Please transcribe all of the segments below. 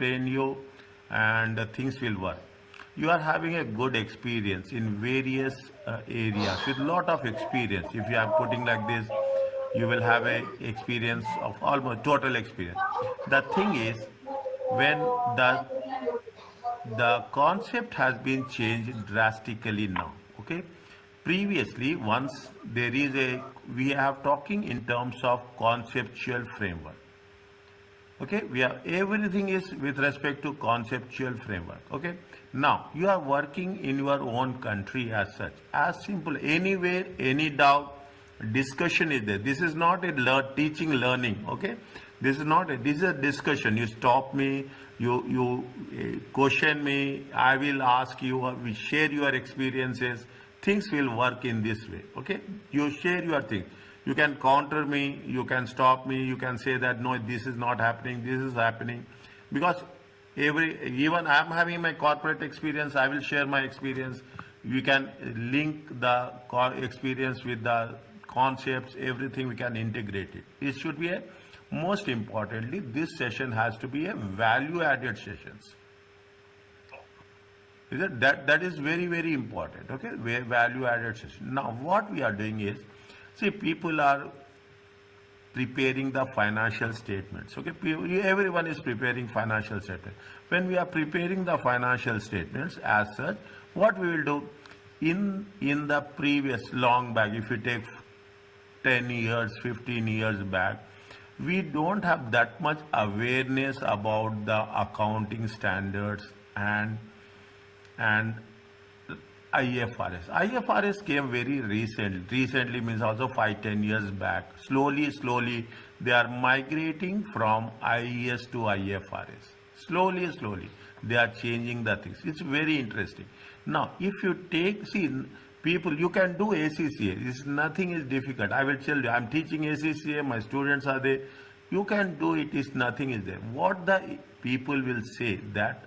explain you, and things will work. You are having a good experience in various areas with lot of experience. If you are putting like this, you will have a experience of almost total experience. The thing is, when the concept has been changed drastically now. Okay, previously, once there is a, we have talking in terms of conceptual framework. Okay, we are, everything is with respect to conceptual framework. Okay, now you are working in your own country as such, as simple, anywhere, any doubt, discussion is there. This is not a teaching learning. Okay, this is not a, this is a discussion. You stop me, you question me, I will ask you, we share your experiences. Things will work in this way. Okay, you share your thing. You can counter me, you can stop me, you can say that no, this is not happening, this is happening. Because even I am having my corporate experience, I will share my experience. We can link the experience with the concepts, everything we can integrate it. It should be a, most importantly, this session has to be a value added sessions. Is it? That is very, very important. Okay, value added session. Now what we are doing is, see, people are preparing the financial statements. Okay, everyone is preparing financial statements. When we are preparing the financial statements as such, what we will do in the previous long back, if you take 10 years, 15 years back, we don't have that much awareness about the accounting standards and IFRS. IFRS came very recently means also 5-10 years back. Slowly, they are migrating from IES to IFRS. Slowly, they are changing the things. It's very interesting. Now, if you take, see, people, you can do ACCA. It's nothing is difficult. I will tell you, I'm teaching ACCA, my students are there. You can do it, is nothing is there. What the people will say that,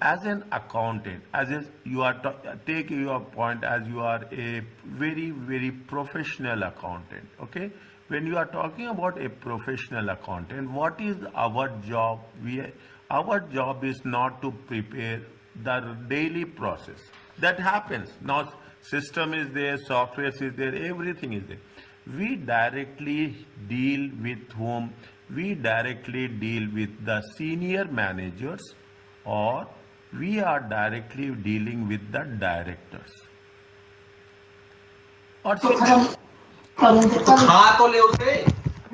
as an accountant, as is, you are take your point as you are a very, very professional accountant. Okay, when you are talking about a professional accountant, what is our job? Our job is not to prepare the daily process. That happens now. System is there, software is there, everything is there. We directly deal with whom? We directly deal with the senior managers, or we are directly dealing with the directors or senior.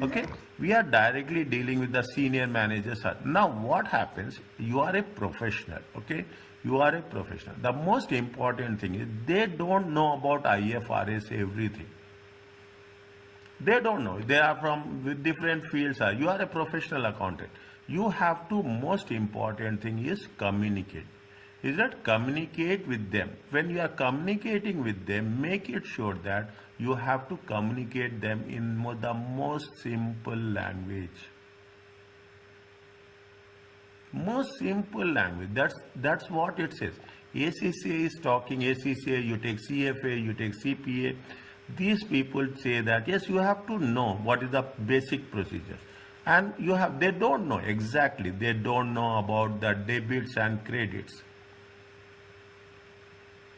Okay, we are directly dealing with the senior managers. Now what happens, you are a professional. Okay, you are a professional. The most important thing is they don't know about IFRS everything. They don't know. They are from with different fields. You are a professional accountant. You have to, most important thing is communicate. Is that communicate with them. When you are communicating with them, make it sure that you have to communicate them in the most simple language. Most simple language. That's what it says. ACCA is talking ACCA, you take CFA, you take CPA. These people say that yes, you have to know what is the basic procedure. And you have, they don't know exactly, they don't know about the debits and credits.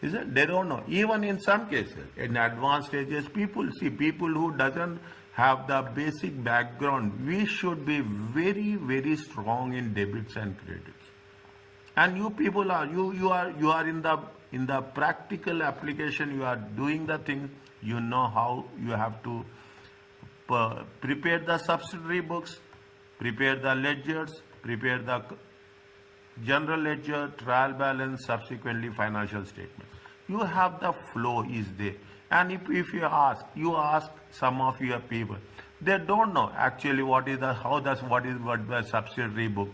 Is it? They don't know. Even in some cases, in advanced stages, people who doesn't have the basic background. We should be very, very strong in debits and credits. And you people are, you are in the practical application. You are doing the things. You know how you have to prepare the subsidiary books, prepare the ledgers, prepare the general ledger, trial balance, subsequently financial statements. You have the flow is there. And if you ask some of your people, they don't know actually what is the subsidiary book.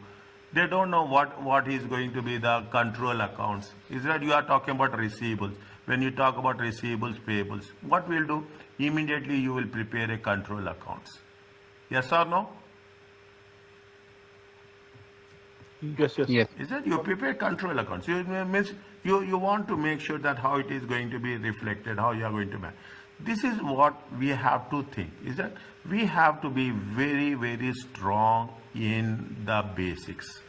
They don't know what is going to be the control accounts. Is that you are talking about receivables. When you talk about receivables, payables, what we'll do? Immediately you will prepare a control accounts. Yes or no? Yes. Is that you prepare control accounts? You want to make sure that how it is going to be reflected, how you are going to manage. This is what we have to think. Is that we have to be very, very strong in the basics.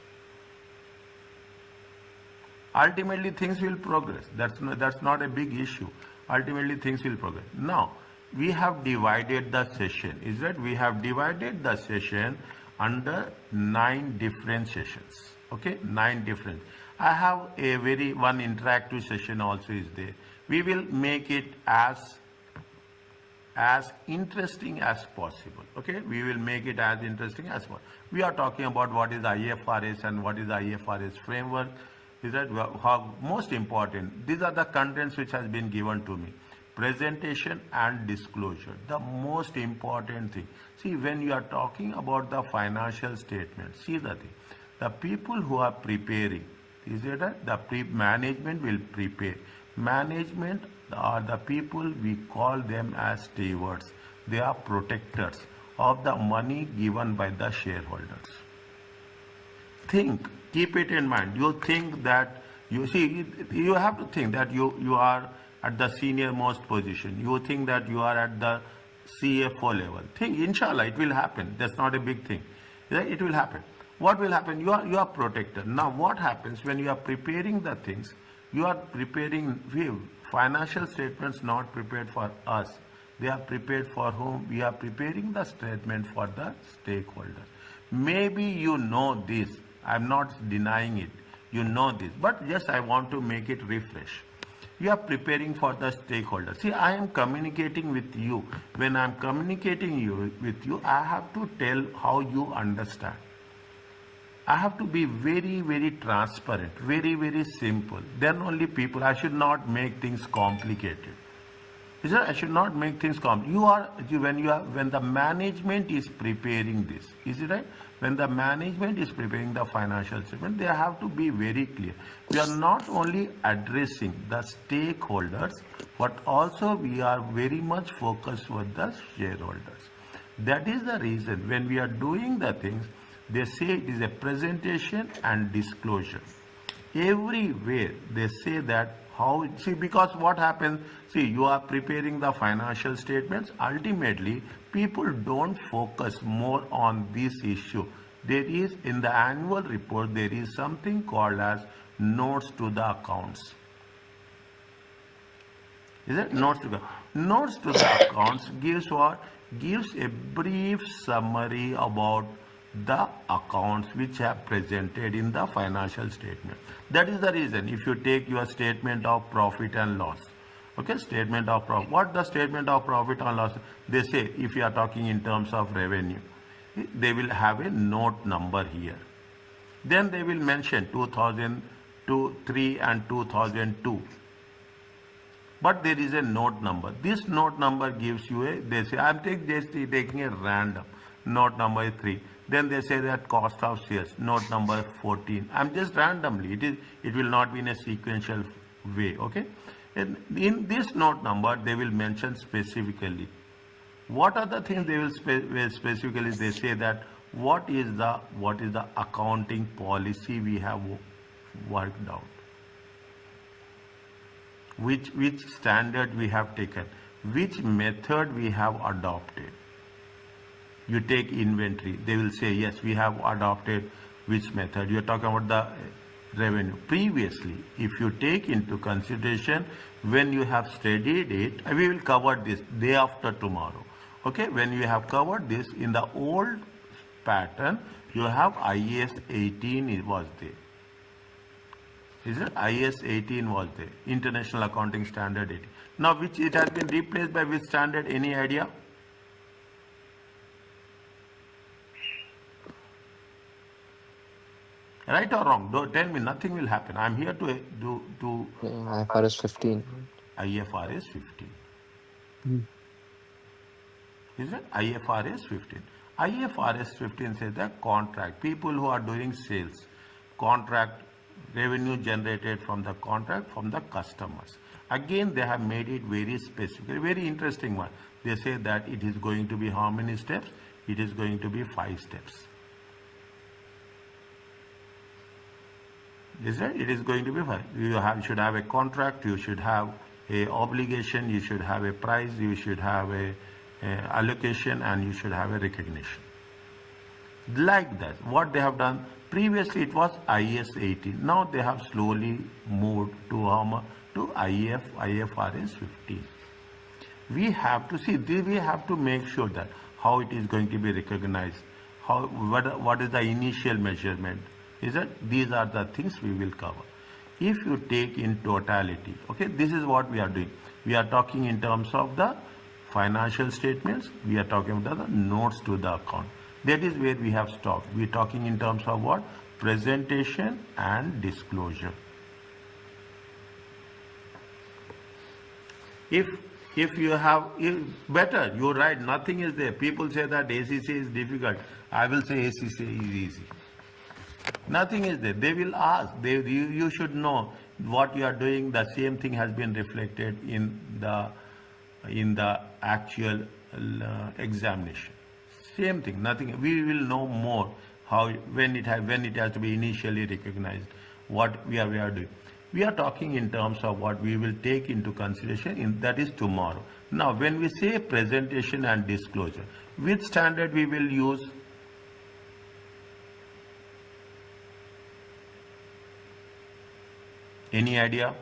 Ultimately, things will progress. That's not a big issue. Ultimately, things will progress. Now, we have divided the session. Is that we have divided the session under 9 different sessions. Okay, 9 different. I have a one interactive session also is there. We will make it as interesting as possible. Okay, we will make it as interesting as possible. We are talking about what is IFRS and what is the IFRS framework. Is that how most important? These are the contents which has been given to me. Presentation and disclosure, the most important thing. See, when you are talking about the financial statement, see the thing. The people who are preparing, is it that the management will prepare. Management are the people, we call them as stewards. They are protectors of the money given by the shareholders. Think, keep it in mind. You think that, you see, you have to think that you are at the senior most position. You think that you are at the CFO level. Think, inshallah, it will happen. That's not a big thing. It will happen. What will happen? You are protected. Now, what happens when you are preparing the things? You are preparing financial statements not prepared for us. They are prepared for whom? We are preparing the statement for the stakeholders. Maybe you know this. I'm not denying it. You know this. But yes, I want to make it refresh. You are preparing for the stakeholders. See, I am communicating with you. When I am communicating with you, I have to tell how you understand. I have to be very, very transparent, very, very simple. Then only people, I should not make things complicated. I should not make things complicated. When the management is preparing this, is it right? When the management is preparing the financial statement, they have to be very clear. We are not only addressing the stakeholders, but also we are very much focused with the shareholders. That is the reason when we are doing the things, they say it is a presentation and disclosure. Everywhere they say that because what happens, you are preparing the financial statements. Ultimately, people don't focus more on this issue. There is, in the annual report, there is something called as notes to the accounts. Is it? Notes to the accounts gives what? Gives a brief summary about the accounts which are presented in the financial statement. That is the reason if you take your statement of profit and loss, okay, statement of profit, what the statement of profit and loss, they say if you are talking in terms of revenue, they will have a note number here. Then they will mention 2002, 3 and 2002. But there is a note number. This note number gives you they say, I'm taking a random. Note number 3. Then they say that cost of sales, note number 14. I'm just randomly, it will not be in a sequential way, okay? And in this note number, they will mention specifically. What are the things they will specifically, they say that what is the accounting policy we have worked out? Which standard we have taken? Which method we have adopted? You take inventory, they will say, yes, we have adopted which method. You are talking about the revenue. Previously, if you take into consideration, when you have studied it, we will cover this day after tomorrow. Okay, when you have covered this, in the old pattern, you have IAS 18 it was there. Is it? IAS 18 was there, International Accounting Standard 18. Now, which it has been replaced by which standard? Any idea? Right or wrong? Don't tell me, nothing will happen. I'm here to do IFRS 15. IFRS 15. Hmm. Is it? IFRS 15. IFRS 15 says that contract, people who are doing sales, contract, revenue generated from the contract from the customers. Again, they have made it very specific, very interesting one. They say that it is going to be how many steps? It is going to be 5 steps. Is it? It is going to be 5. You should have a contract, you should have a obligation, you should have a price, you should have a allocation, and you should have a recognition. Like that, what they have done, previously it was IS 18, now they have slowly moved to how much? To IFRS 15. We have to see, we have to make sure that how it is going to be recognized, what is the initial measurement, is that these are the things we will cover. If you take in totality, okay, this is what we are doing. We are talking in terms of the financial statements, we are talking about the notes to the account. That is where we have stopped. We are talking in terms of what? Presentation and disclosure. If you have, better, you're right, nothing is there. People say that ACC is difficult. I will say ACC is easy. Nothing is there. They will ask. You should know what you are doing. The same thing has been reflected in the actual examination. Same thing. Nothing. We will know more how when it has to be initially recognized. What we are doing. We are talking in terms of what we will take into consideration. That is tomorrow. Now, when we say presentation and disclosure, which standard we will use? Any idea?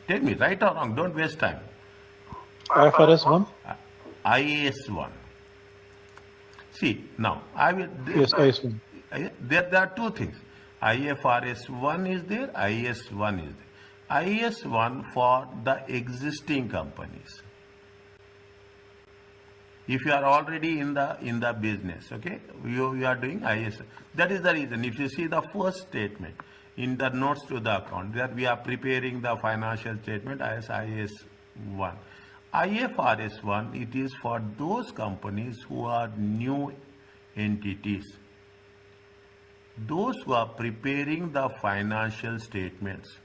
Tell me, right or wrong, don't waste time. IFRS 1? IAS 1. See, now, I will... Yes, IAS 1. There are two things. IFRS 1 is there, IAS 1 is there. IAS 1 for the existing companies. If you are already in the business, okay, you are doing IAS. That is the reason. If you see the first statement in the notes to the account, that we are preparing the financial statement as IAS 1. IFRS 1, it is for those companies who are new entities. Those who are preparing the financial statements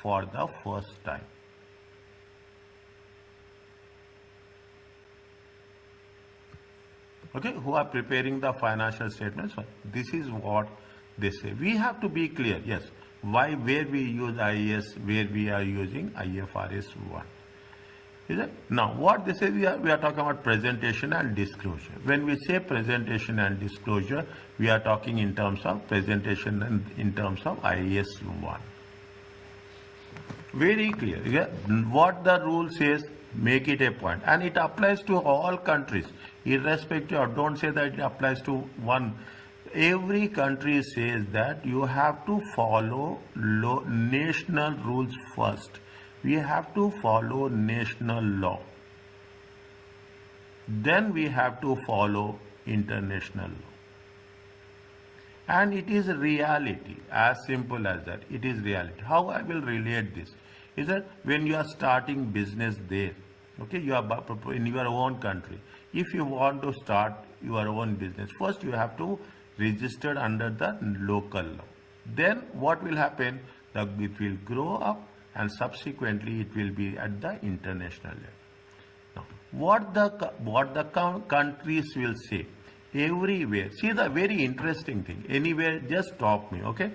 for the first time. Okay, who are preparing the financial statements. This is what they say. We have to be clear, yes, where we use IAS, where we are using IFRS 1. Is it? Now, what they say, we are talking about presentation and disclosure. When we say presentation and disclosure, we are talking in terms of presentation and in terms of IAS 1. Very clear. Yeah? What the rule says, make it a point. And it applies to all countries, irrespective of, don't say that it applies to one. Every country says that you have to follow national rules first. We have to follow national law. Then we have to follow international law. And it is reality, as simple as that. It is reality. How I will relate this is that when you are starting business there, okay, you are in your own country. If you want to start your own business, first you have to register under the local law. Then what will happen? It will grow up and subsequently it will be at the international level. Now, what the countries will say, everywhere, see the very interesting thing, anywhere, just stop me, okay,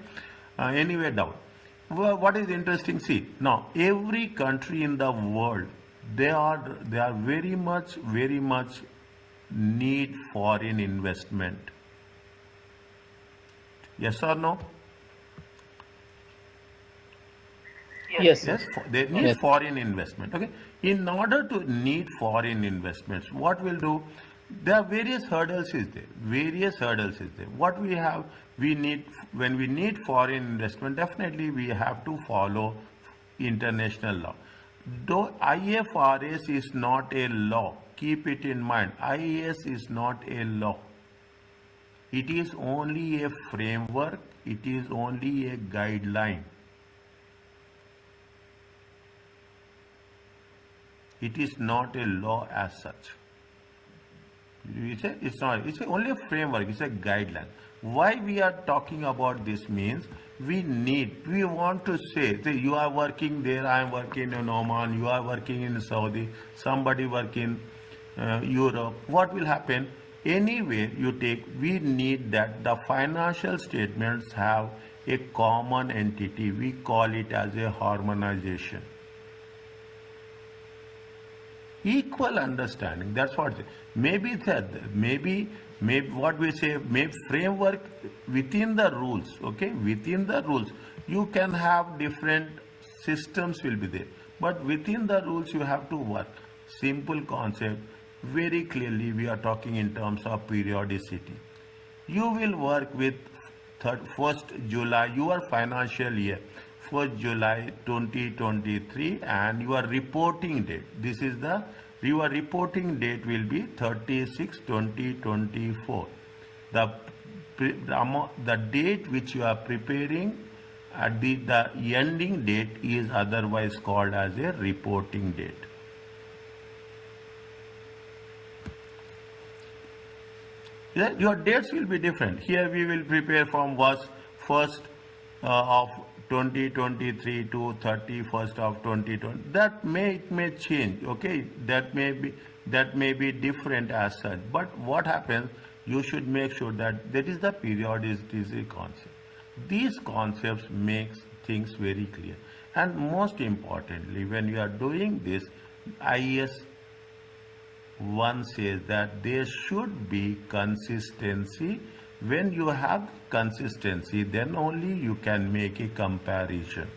anywhere down. What is interesting, see, now every country in the world, they are very much need foreign investment. Yes or no? Yes. Yes, they need foreign investment. Okay. In order to need foreign investments, what we'll do? There are various hurdles is there. What we have, when we need foreign investment, definitely we have to follow international law. Though IFRS is not a law, keep it in mind. IAS is not a law. It is only a framework. It is only a guideline. It is not a law as such. It's not. It's only a framework. It's a guideline. Why we are talking about this means we want to say you are working there, I am working in Oman, you are working in Saudi, somebody working in Europe. What will happen? Anywhere you take, we need that the financial statements have a common entity. We call it as a harmonization. Equal understanding. That's what. Maybe that. Maybe what we say. Maybe framework within the rules. Okay, within the rules, you can have different systems will be there, but within the rules you have to work. Simple concept. Very clearly, we are talking in terms of periodicity. You will work with 1st July, your financial year, 1st July 2023, and your reporting date. This is your reporting date will be 36/2024. The date which you are preparing at the ending date is otherwise called as a reporting date. Yeah, your dates will be different. Here we will prepare from was 1st of 2023 to 31st of 2020. That may change. Okay, that may be different as such. But what happens? You should make sure that is the periodicity concept. These concepts makes things very clear. And most importantly, when you are doing this, IES one says that there should be consistency. When you have consistency, then only you can make a comparison.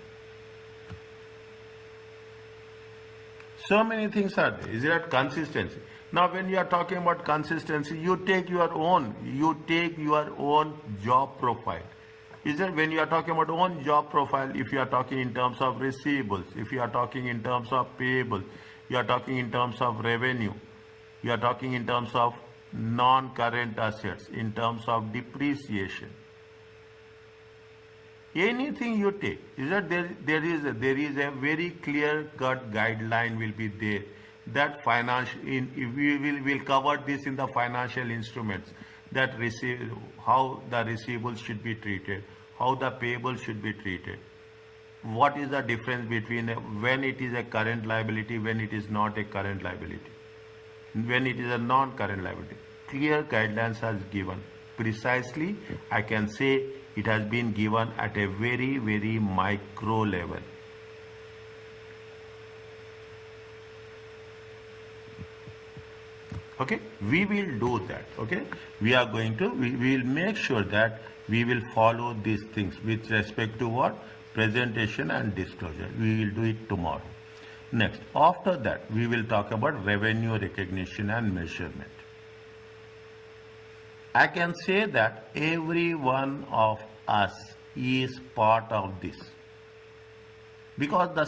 So many things are there. Is that consistency? Now, when you are talking about consistency, you take your own job profile. Is that when you are talking about own job profile, if you are talking in terms of receivables, if you are talking in terms of payables, you are talking in terms of revenue, you are talking in terms of non-current assets, in terms of depreciation. Anything you take, is that there is a very clear-cut guideline will be there that we will cover this in the financial instruments, that how the receivables should be treated, how the payables should be treated. What is the difference between when it is a current liability, when it is not a current liability, when it is a non-current liability. Clear guidelines are given. Precisely, I can say it has been given at a very, very micro level. Okay, we will do that. Okay, we will make sure that we will follow these things with respect to what? Presentation and disclosure. We will do it tomorrow. Next, after that, we will talk about revenue recognition and measurement. I can say that every one of us is part of this. Because the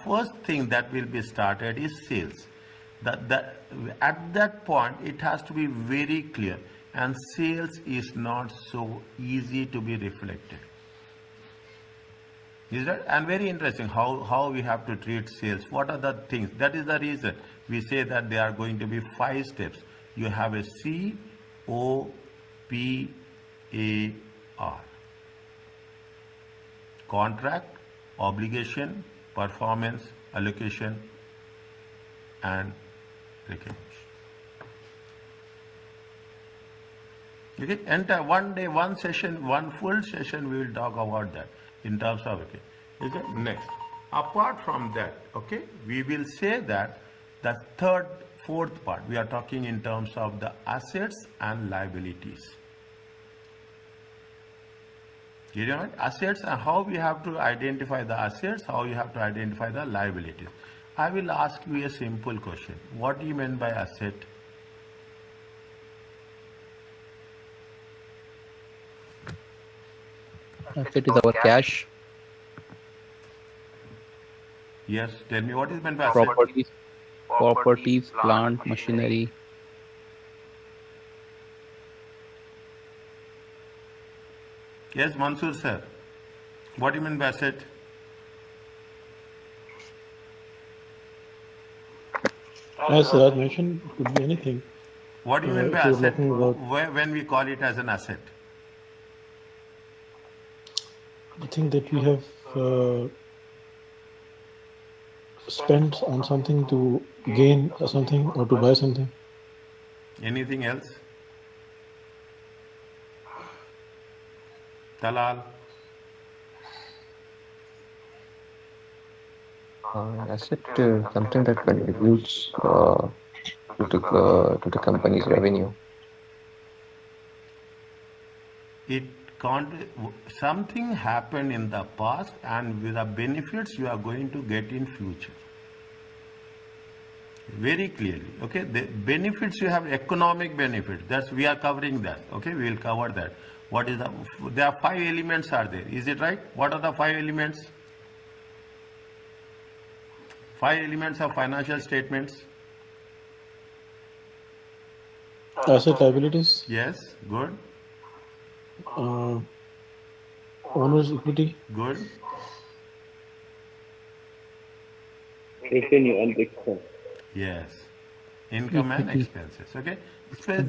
first thing that will be started is sales. At that point, it has to be very clear, and sales is not so easy to be reflected. Is that? And very interesting how we have to treat sales. What are the things? That is the reason we say that there are going to be 5 steps. You have a COPAR. Contract, obligation, performance, allocation, and recognition. Okay, entire one day, one session, one full session, we will talk about that in terms of, okay. Next, apart from that, okay, we will say that the fourth part, we are talking in terms of the assets and liabilities. You know, assets and how we have to identify the assets, how you have to identify the liabilities. I will ask you a simple question. What do you mean by asset? Asset is our cash, Yes, tell me what is meant by asset? properties, plant, machinery. Yes, Mansoor sir. What do you mean by asset? As Raj mentioned, it could be anything. What do you mean by if you're asset? talking about- When we call it as an asset? I think that we have spent on something to gain something or to buy something. Anything else? Talal? Asset something that contributes to the company's revenue. It something happened in the past, and with the benefits you are going to get in future. Very clearly, okay. The benefits you have, economic benefits. That's we are covering that. Okay, we will cover that. What is the? There are 5 elements are there. Is it right? What are the 5 elements? 5 elements of financial statements. Asset liabilities, Yes, good, owner's equity, good. Revenue and expense. Yes, income and Equity. expenses. Okay,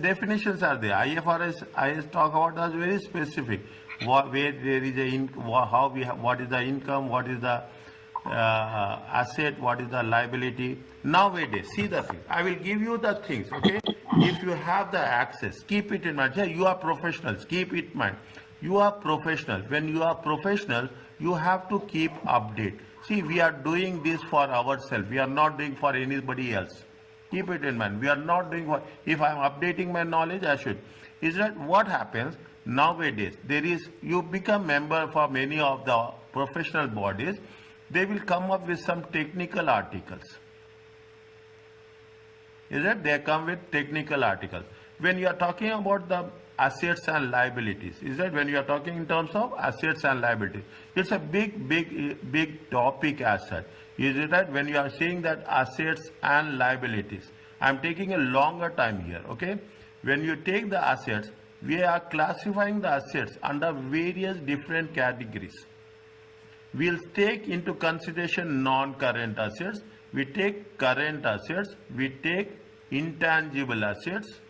definitions are there. IFRS talk about that's very specific. Where there is how we have, what is the income, what is the asset, what is the liability. Nowadays, see the thing. I will give you the things. Okay, if you have the access, keep it in mind. Yeah, you are professionals. Keep it in mind. You are professional. When you are professional, you have to keep update. See, we are doing this for ourselves. We are not doing for anybody else. Keep it in mind. We are not doing what, if I am updating my knowledge, I should. Is that what happens nowadays? There is, you become member for many of the professional bodies. They will come up with some technical articles. Is that they come with technical articles. When you are talking about the assets and liabilities, is that when you are talking in terms of assets and liabilities, it's a big topic as such. Is it that when you are saying that assets and liabilities, I'm taking a longer time here, okay? When you take the assets, we are classifying the assets under various different categories. We'll take into consideration non-current assets, we take current assets, we take intangible assets,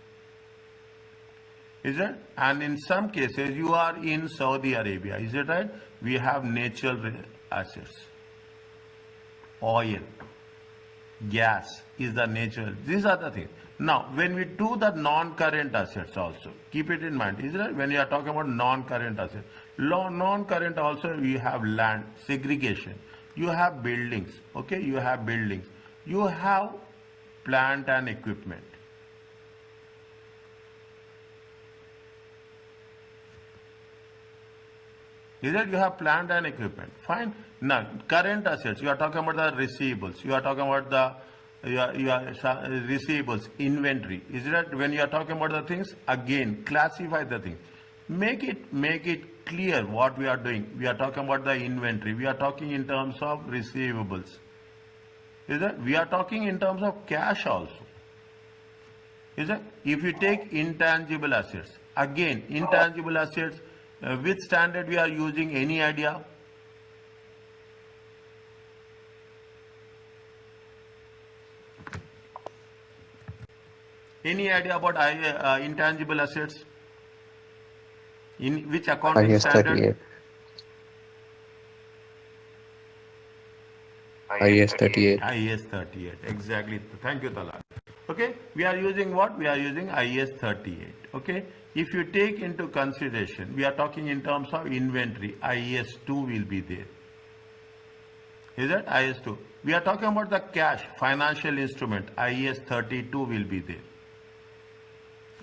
is it? And in some cases, you are in Saudi Arabia, is it right? We have natural assets, oil, gas is the natural, these are the things. Now, when we do the non-current assets also, keep it in mind, is it? When you are talking about non-current assets, non-current also you have land, segregation, you have buildings, okay, you have buildings, you have plant and equipment. Is that you have plant and equipment? Fine. Now, current assets, you are talking about the receivables, you are talking about the receivables, inventory. Is that when you are talking about the things, again, classify the things. Make it clear what we are doing. We are talking about the inventory. We are talking in terms of receivables. Is that we are talking in terms of cash also. Is that if you take intangible assets, again, intangible assets, which standard we are using, any idea? Any idea about intangible assets? In which accounting IS standard? 38. IS 38. IS 38, exactly. Thank you, Talal. Okay, we are using what? We are using IS 38. Okay, if you take into consideration, we are talking in terms of inventory, IS 2 will be there. Is that IS 2? We are talking about the cash, financial instrument, IS 32 will be there.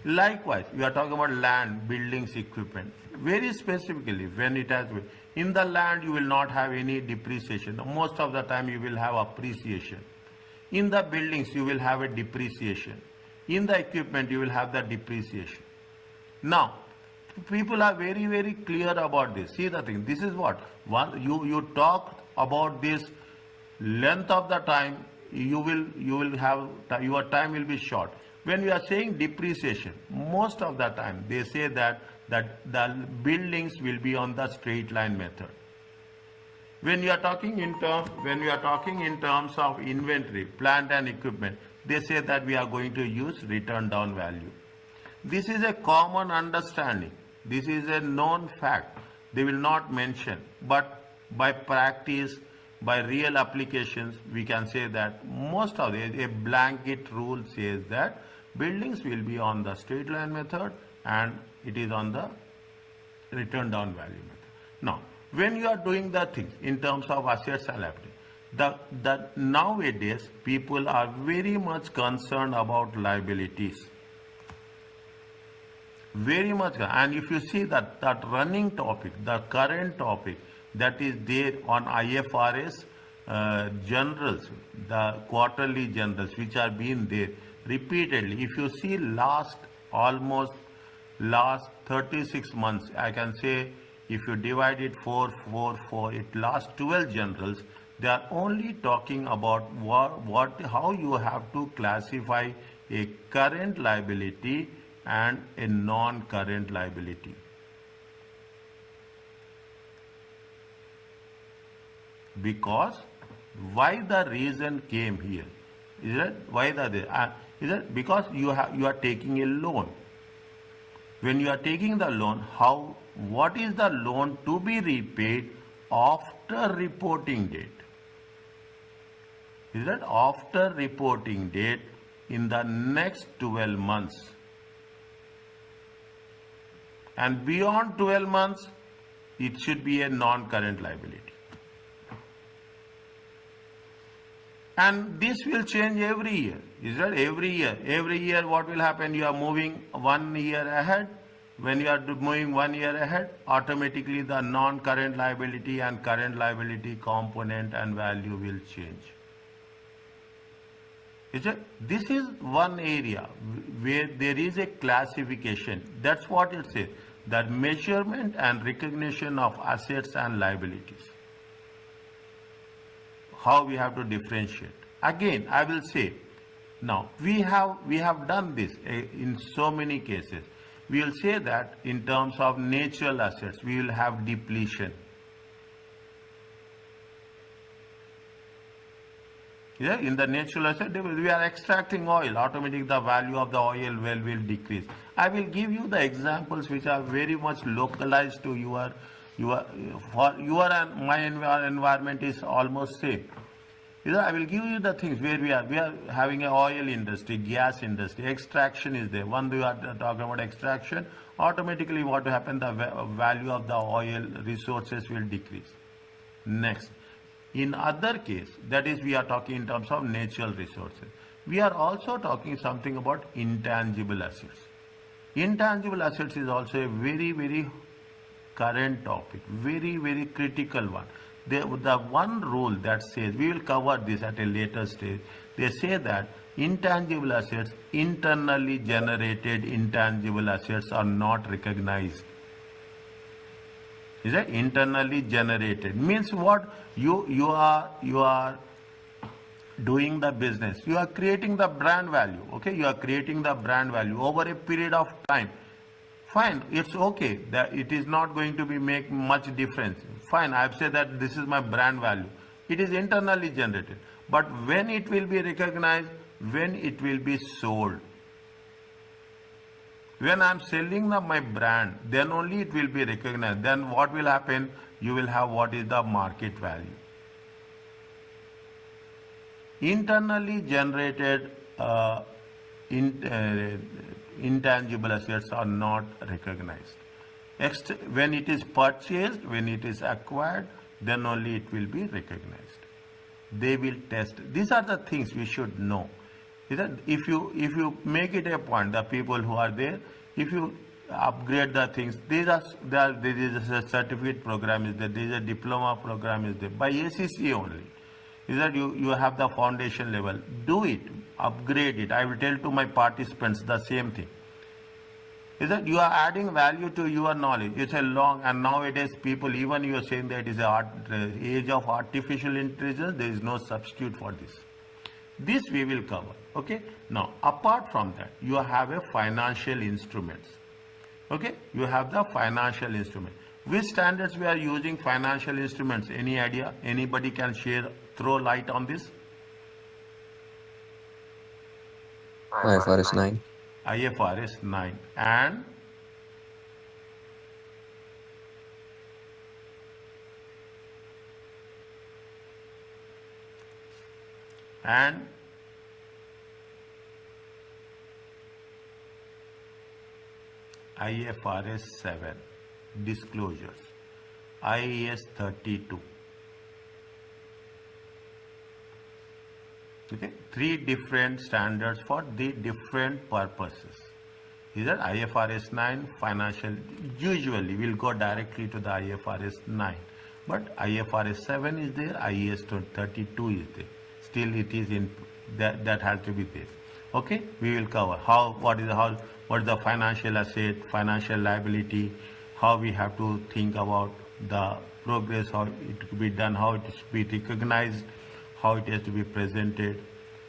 Likewise, we are talking about land, buildings, equipment. Very specifically, when it has been, in the land you will not have any depreciation. Most of the time you will have appreciation. In the buildings you will have a depreciation. In the equipment you will have the depreciation. Now, people are very clear about this. See the thing, this is what, you talk about this length of the time, you will have, your time will be short. When we are saying depreciation, most of the time they say that the buildings will be on the straight line method. When you are talking in terms of inventory, plant and equipment, they say that we are going to use return down value. This is a common understanding. This is a known fact. They will not mention, but by practice, by real applications, we can say that most of a blanket rule says that buildings will be on the straight line method and it is on the return down value method. Now, when you are doing the things in terms of assets and liability, The nowadays people are very much concerned about liabilities. Very much, and if you see that running topic, the current topic that is there on IFRS generals, the quarterly generals which are being there repeatedly. If you see last 36 months, I can say if you divide it 4, it last 12 generals. They are only talking about how you have to classify a current liability and a non-current liability. Because why the reason came here? Is that why is that because you are taking a loan. When you are taking the loan, what is the loan to be repaid after reporting date? Is that after reporting date in the next 12 months? And beyond 12 months, it should be a non-current liability. And this will change every year. Is that every year? Every year what will happen? You are moving 1 year ahead. When you are moving 1 year ahead, automatically the non-current liability and current liability component and value will change. This is one area where there is a classification. That's what it says. That measurement and recognition of assets and liabilities. How we have to differentiate. Again, I will say, now we have done this in so many cases. We will say that in terms of natural assets, we will have depletion. Yeah, in the natural asset, we are extracting oil. Automatically, the value of the oil well will decrease. I will give you the examples which are very much localized to your and my environment is almost same. I will give you the things where we are having an oil industry, gas industry, extraction is there. When we are talking about extraction, automatically what will happen, the value of the oil resources will decrease. Next, in other case, that is we are talking in terms of natural resources. We are also talking something about intangible assets. Intangible assets is also a very, very current topic, very, very critical one. The one rule that says, we will cover this at a later stage, they say that intangible assets, internally generated intangible assets are not recognized. Is that internally generated? Means what? You are doing the business. You are creating the brand value. Okay, you are creating the brand value over a period of time. Fine, it's okay. That it is not going to be make much difference. Fine, I have said that this is my brand value. It is internally generated. But when it will be recognized, when it will be sold. When I am selling my brand, then only it will be recognized. Then what will happen? You will have what is the market value. Internally generated intangible assets are not recognized. When it is purchased, when it is acquired, then only it will be recognized. They will test. These are the things we should know. If you make it a point, the people who are there, if you upgrade the things, there is a certificate program is there, there is a diploma program is there, by ACC only. Is that you have the foundation level. Do it, upgrade it. I will tell to my participants the same thing. Is that you are adding value to your knowledge. It's a long, and nowadays people, even you are saying that it is the age of artificial intelligence, there is no substitute for this. This we will cover. Okay. Now, apart from that, you have a financial instruments. Okay. You have the financial instrument. Which standards we are using financial instruments? Any idea? Anybody can share, throw light on this? IFRS 9. IFRS 9 and IFRS 7 disclosures, IAS 32. Okay, three different standards for the different purposes. Is that IFRS 9 financial? Usually we'll go directly to the IFRS 9, but IFRS 7 is there, IAS 32 is there. Still it is in that has to be there. Okay, we will cover what is the financial asset, financial liability, how we have to think about the progress, how it could be done, how it should be recognized, how it has to be presented,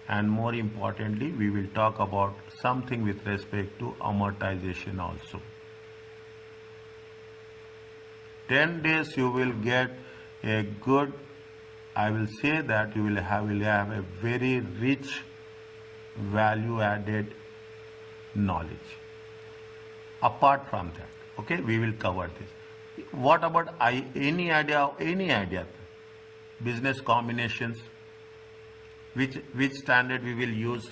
and more importantly, we will talk about something with respect to amortization also. 10 days you will get a good, I will say that you will have a very rich value added knowledge. Apart from that, okay, we will cover this. What about any idea? Business combinations, which standard we will use?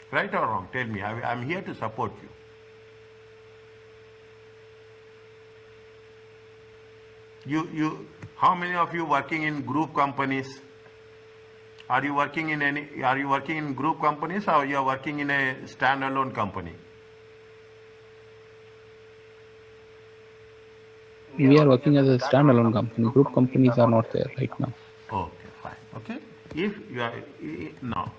Right or wrong? Tell me. I'm here to support you. How many of you working in group companies? Are you working in group companies, or you are working in a standalone company? We are working as a standalone company. Group companies are not there right now. Okay, fine. Okay. If you are now,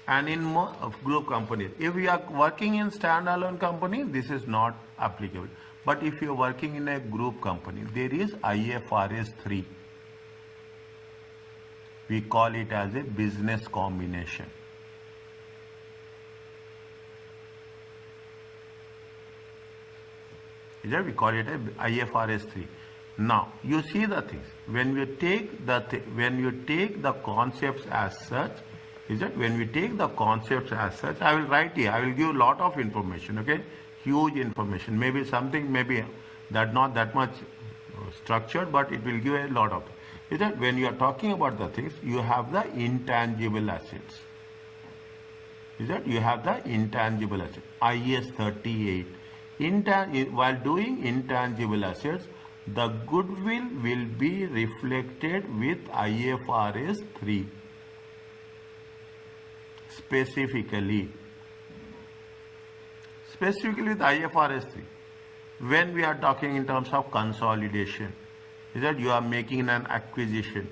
and in more of group companies, if you are working in standalone company, this is not applicable. But if you are working in a group company, there is IFRS 3. We call it as a business combination. We call it a IFRS 3. Now you see the things when you take the concepts as such. When we take the concepts as such, I will write here. I will give a lot of information. Okay, huge information. Maybe something that not that much structured, but it will give a lot of. When you are talking about the things, you have the intangible assets. You have the intangible assets. IS 38. While doing intangible assets, the goodwill will be reflected with IFRS 3. Specifically with IFRS 3. When we are talking in terms of consolidation, you are making an acquisition,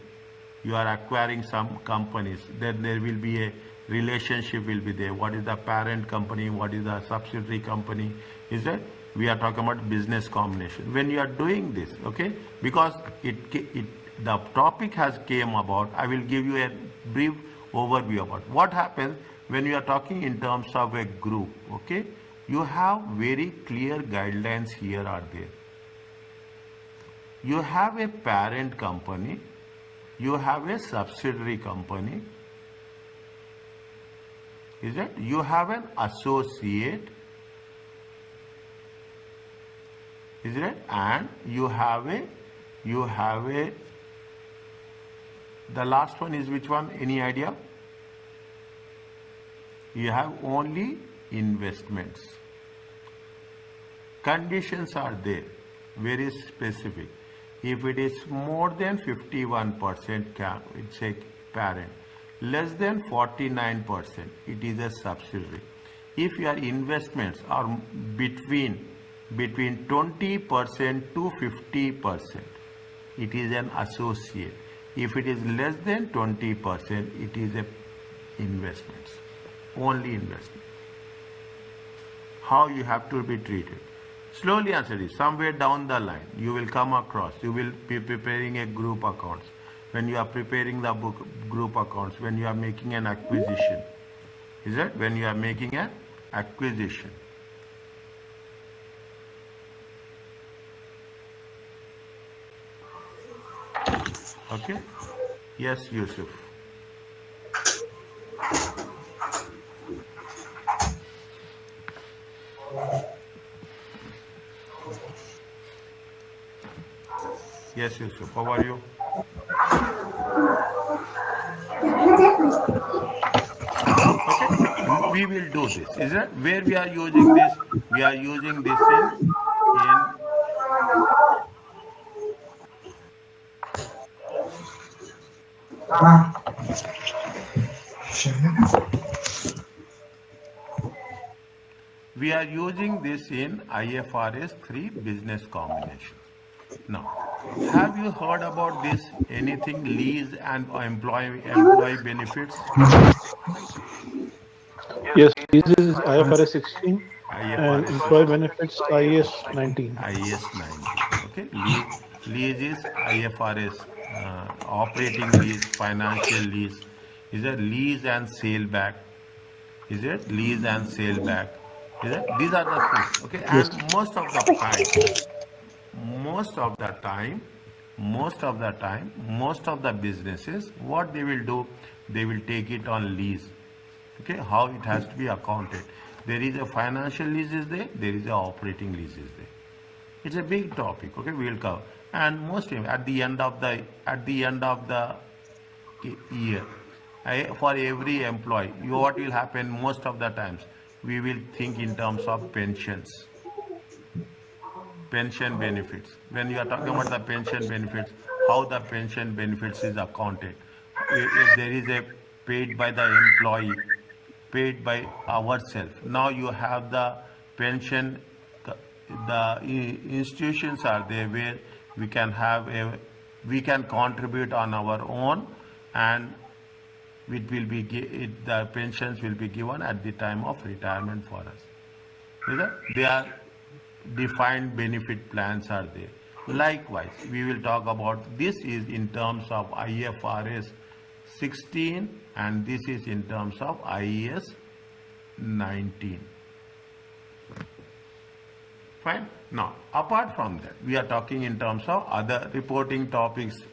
you are acquiring some companies, then there will be a relationship will be there. What is the parent company? What is the subsidiary company? We are talking about business combination. When you are doing this, okay, because the topic has came about, I will give you a brief overview about what happens when you are talking in terms of a group. Okay, you have very clear guidelines here are there. You have a parent company, you have a subsidiary company, you have an associate, and you have a the last one is which one? Any idea? You have only investments. Conditions are there, very specific. If it is more than 51%, it's a parent. Less than 49%, it is a subsidiary. If your investments are between 20% to 50%, it is an associate. If it is less than 20%, it is a investments, only investment. How you have to be treated? Slowly answer this. Somewhere down the line, you will come across, you will be preparing a group accounts. When you are preparing the group accounts, when you are making an acquisition, when you are making an acquisition. Okay? Yes, Yusuf. Yes, Yusuf. How are you? Okay. we will do this. Is it where we are using this? We are using this in we are using this in IFRS 3 business combination. Now, have you heard about this? Anything lease and employee benefits? Yes, this is IFRS 16 and IFRS employee benefits IAS 19. IS 19. Okay, lease is IFRS, operating lease, financial lease. Is it lease and sale back? Is it lease and sale back? Is it? These are the things. Okay, Yes. and most of the businesses, what they will do, they will take it on lease. Okay, how it has to be accounted. There is a financial lease is there is a operating lease is there. It's a big topic. Okay, we will cover. And most at the end of the year, for every employee, what will happen most of the times? We will think in terms of pensions, pension benefits. When you are talking about the pension benefits, how the pension benefits is accounted. If there is a paid by the employee, paid by ourselves. Now you have the pension, the institutions are there where we can contribute on our own, and it will be the pensions will be given at the time of retirement for us. They are defined benefit plans are there. Likewise, we will talk about this is in terms of IFRS 16 and this is in terms of IAS 19. Fine. Now, apart from that, we are talking in terms of other reporting topics.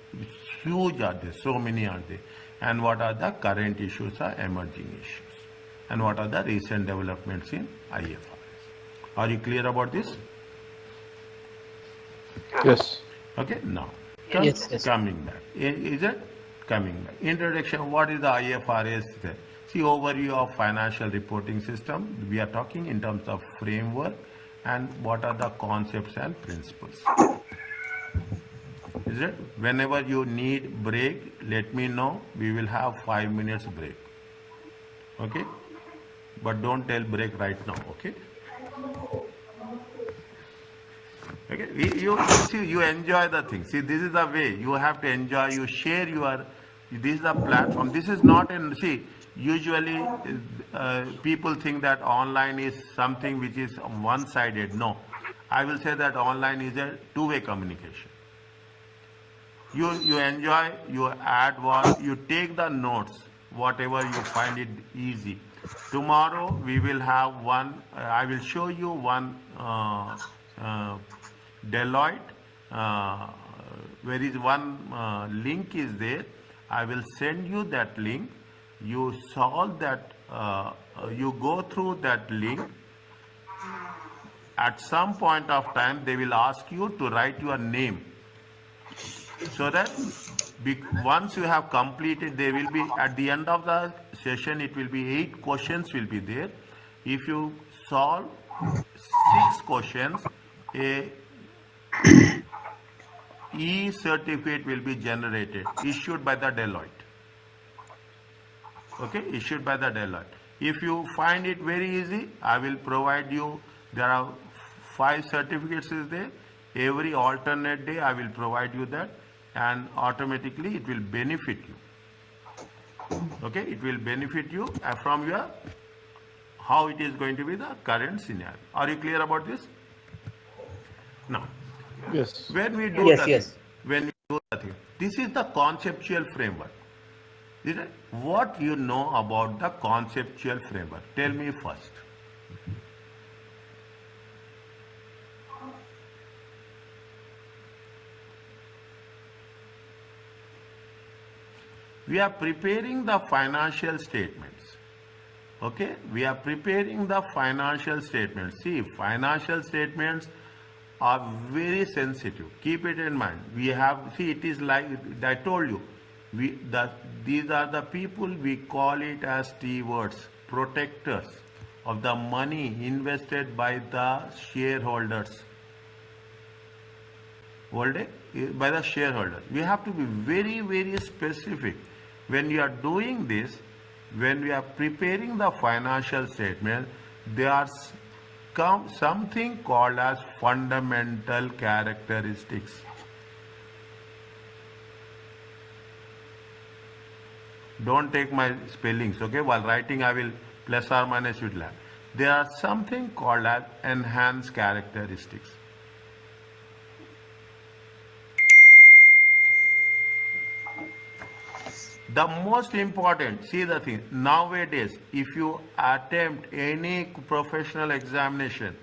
Huge are there, so many are there. And what are the current issues or emerging issues? And what are the recent developments in IFRS? Are you clear about this? Yes. Okay, now, Yes. coming back. Is it? Coming back. Introduction, what is the IFRS? See, overview of financial reporting system. We are talking in terms of framework and what are the concepts and principles. Is it? Whenever you need break, let me know. We will have 5 minutes break. Okay? But don't tell break right now, okay? Okay? You enjoy the thing. See, this is the way. You have to enjoy, you share your, this is the platform. This is not in, see, usually people think that online is something which is one-sided. No. I will say that online is a two-way communication. You enjoy, you add what, you take the notes, whatever you find it easy. Tomorrow we will have one, I will show you one Deloitte, where is one link is there. I will send you that link. You solve that, you go through that link. At some point of time, they will ask you to write your name. So that once you have completed, there will be, at the end of the session, it will be 8 questions will be there. If you solve 6 questions, a e-certificate will be generated, issued by the Deloitte. Okay, issued by the Deloitte. If you find it very easy, I will provide you, there are 5 certificates is there. Every alternate day, I will provide you that, and automatically it will benefit you. Okay, it will benefit you from your, how it is going to be the current scenario. Are you clear about this? Now, Yes. when we do the thing, this is the conceptual framework. Is it? What you know about the conceptual framework? Tell me first. We are preparing the financial statements. Okay, we are preparing the financial statements. See, financial statements are very sensitive. Keep it in mind. We have, see, it is like I told you, these are the people, we call it as T words. protectors of the money invested by the shareholders. By the shareholders. We have to be very, very specific. When you are doing this, when we are preparing the financial statement, there are something called as fundamental characteristics. Don't take my spellings, okay? While writing, I will plus or minus with that. There are something called as enhanced characteristics. The most important, see the thing, nowadays, if you attempt any professional examination,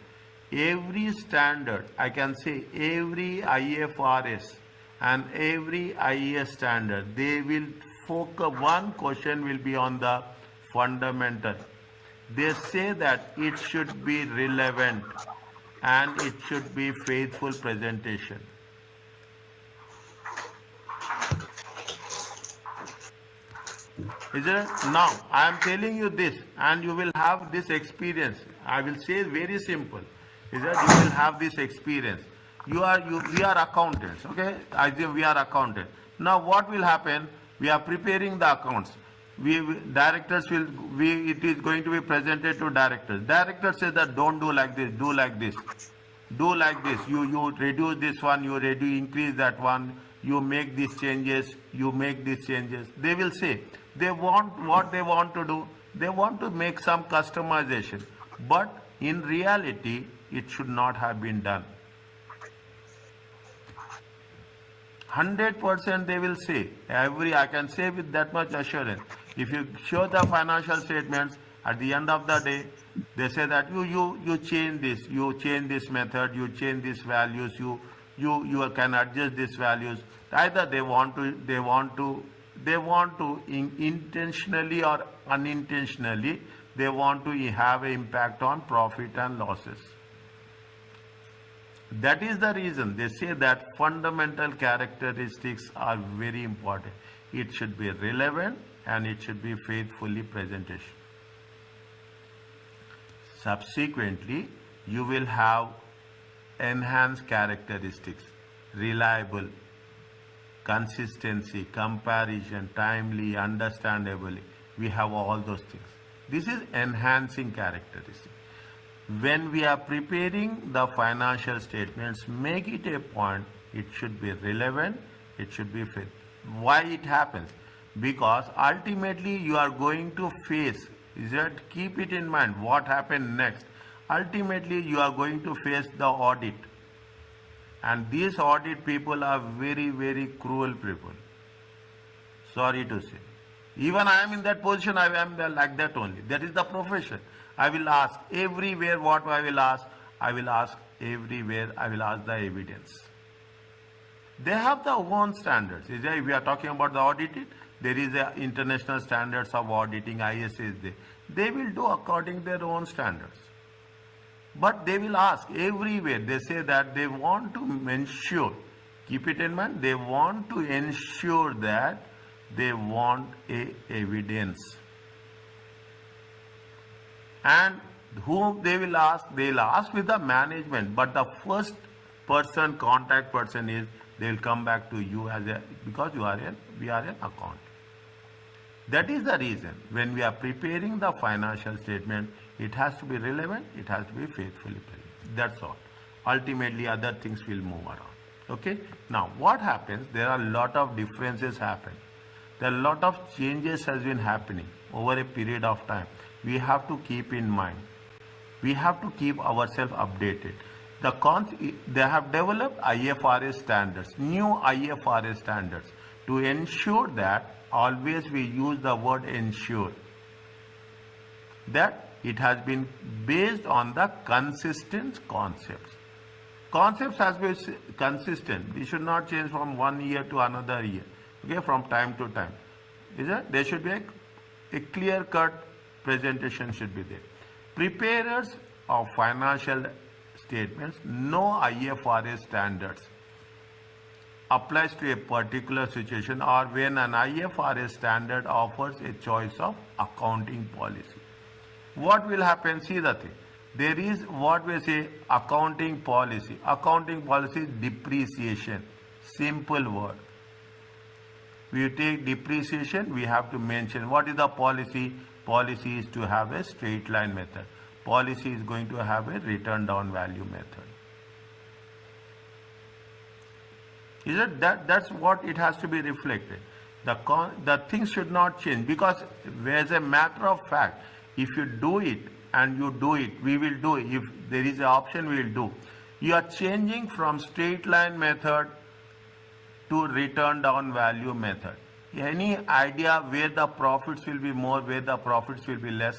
every standard, I can say every IFRS and every IAS standard, they will focus, one question will be on the fundamental. They say that it should be relevant and it should be faithful presentation. Is it? Now, I am telling you this and you will have this experience. I will say very simple. Is that you will have this experience. We are accountants, okay? I think we are accountants. Now, what will happen? We are preparing the accounts. Directors will, it is going to be presented to directors. Directors say that don't do like this, do like this. Do like this. You reduce this one, you increase that one, you make these changes, you make these changes. They will say, they want what they want to do. They want to make some customization. But in reality, it should not have been done. 100% they will say, I can say with that much assurance, if you show the financial statements, at the end of the day, they say that you change this, you change this method, you change these values, you can adjust these values. Either they want to intentionally or unintentionally, they want to have an impact on profit and losses. That is the reason they say that fundamental characteristics are very important. It should be relevant and it should be faithfully presentation. Subsequently, you will have enhanced characteristics, reliable, consistency, comparison, timely, understandably. We have all those things. This is enhancing characteristics. When we are preparing the financial statements, make it a point, it should be relevant, it should be fit. Why it happens? Because ultimately you are going to face, keep it in mind, what happened next. Ultimately you are going to face the audit. And these audit people are very, very cruel people. Sorry to say. Even I am in that position, I am like that only. That is the profession. I will ask everywhere what I will ask everywhere, I will ask the evidence. They have their own standards. If we are talking about the audited, there is a international standards of auditing, IS is there. They will do according to their own standards. But they will ask everywhere. They say that they want to ensure, keep it in mind, they want to ensure that they want evidence. And whom they will ask with the management, but the first person, contact person is, they will come back to you because we are an account. That is the reason when we are preparing the financial statement, it has to be relevant, it has to be faithfully presented. That's all. Ultimately, other things will move around. Okay. Now, what happens? There are a lot of differences happen. There are a lot of changes has been happening over a period of time. We have to keep in mind. We have to keep ourselves updated. They have developed IFRS standards, new IFRS standards, to ensure that always we use the word ensure. That it has been based on the consistent concepts. Concepts has been consistent. We should not change from one year to another year. Okay, from time to time. There should be a clear-cut presentation should be there. Preparers of financial statements know IFRS standards applies to a particular situation or when an IFRS standard offers a choice of accounting policy. what will happen? See the thing. There is what we say accounting policy. Accounting policy is depreciation. Simple word. We take depreciation, we have to mention what is the policy. Policy is to have a straight line method. Policy is going to have a return down value method. Is it that's what it has to be reflected. The things should not change, because as a matter of fact, if you do it and you do it, we will do it. If there is an option, we will do. You are changing from straight line method to return down value method. Any idea where the profits will be more, where the profits will be less?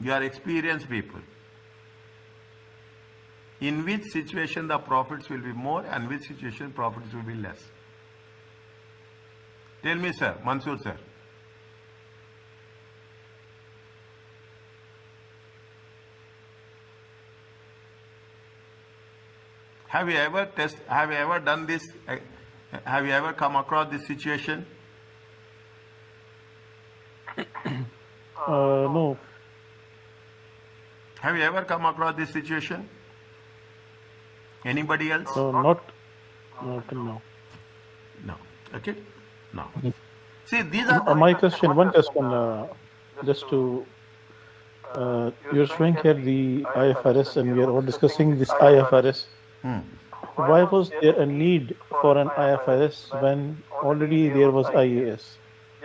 You are experienced people. In which situation the profits will be more and which situation profits will be less? Tell me, sir. Mansoor, sir. Have you ever done this? Have you ever come across this situation? No. Have you ever come across this situation? Anybody else? Not till now. No. Okay? No. See, these are the... My question, one question, just to, you're showing here the IFRS and we are all discussing this IFRS. Why was there a need for an IFRS when already there was IAS?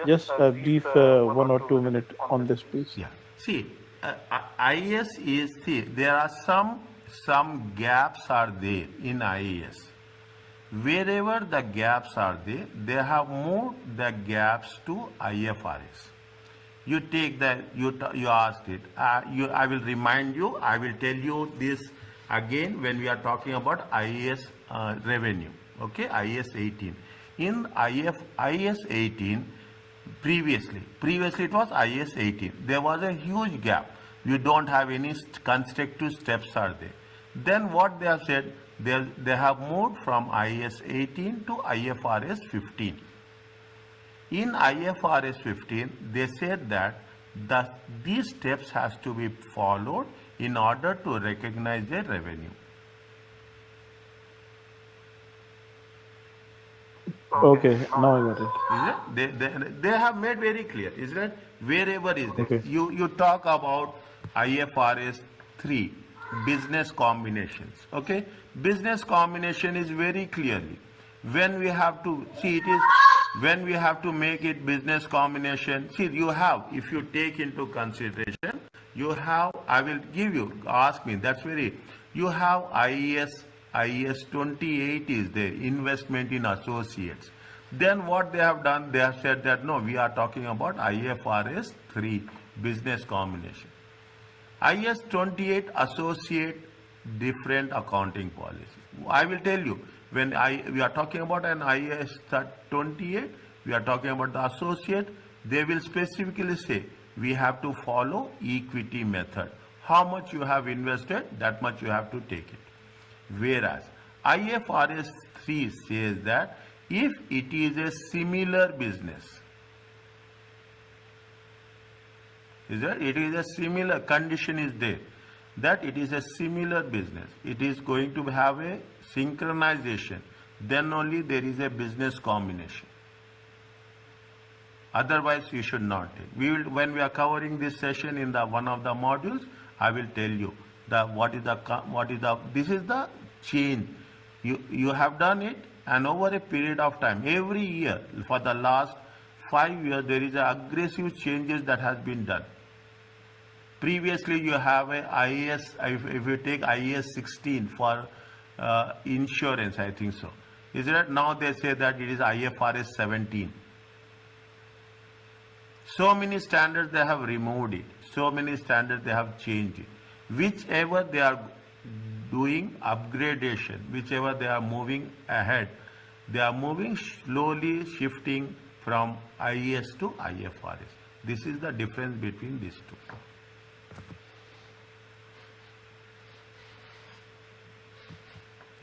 Just a brief 1 or 2 minute on this, please. Yeah. See, IAS is, see, there are some gaps are there in IAS. Wherever the gaps are there, they have moved the gaps to IFRS. You take the, you asked it. I will remind you, I will tell you this again when we are talking about IAS revenue. Okay, IAS 18. In IAS 18, previously it was IAS 18. There was a huge gap. You don't have any constructive steps are there. Then what they have said, they have moved from IAS 18 to IFRS 15. In IFRS 15, they said that these steps has to be followed in order to recognize the revenue. Okay, now I got it. Is it? They have made very clear, is it? Wherever is there. Okay. You talk about IFRS 3, business combinations. Okay? Business combination is very clearly. When we have to, see it is, when we have to make it business combination, see you have, if you take into consideration, you have, I will give you, ask me, that's very, you have IAS 28 is there, investment in associates. Then what they have done, they have said that no, we are talking about IFRS 3, business combination. IAS 28 associate different accounting policies. I will tell you, when we are talking about an IAS 28, we are talking about the associate, they will specifically say, we have to follow equity method. How much you have invested, that much you have to take it. Whereas IFRS 3 says that if it is a similar business, is that it is a similar condition is there, that it is a similar business, it is going to have a synchronization, then only there is a business combination. Otherwise you should not take. We will, when we are covering this session in the one of the modules, I will tell you this is the change. You have done it, and over a period of time, every year for the last 5 years, there is a aggressive changes that has been done. Previously, you have a IAS, if you take IAS 16 for insurance, I think so. Is it? Now they say that it is IFRS 17. So many standards they have removed it. So many standards they have changed it. Whichever they are doing upgradation, whichever they are moving ahead, they are moving slowly shifting from IAS to IFRS. This is the difference between these two.